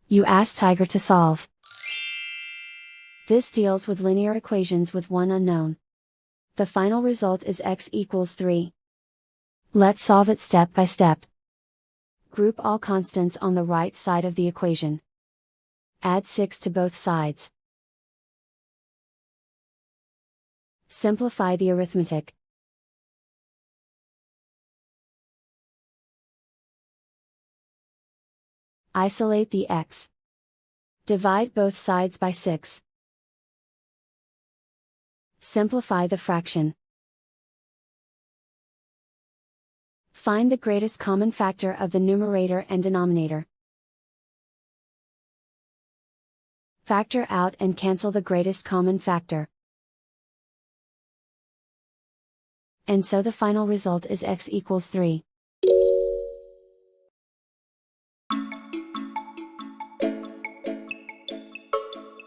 You ask Tiger to solve. This deals with linear equations with one unknown. The final result is x equals 3. Let's solve it step by step. Group all constants on the right side of the equation. Add 6 to both sides. Simplify the arithmetic. Isolate the x. Divide both sides by 6. Simplify the fraction. Find the greatest common factor of the numerator and denominator. Factor out and cancel the greatest common factor. And so the final result is x equals 3.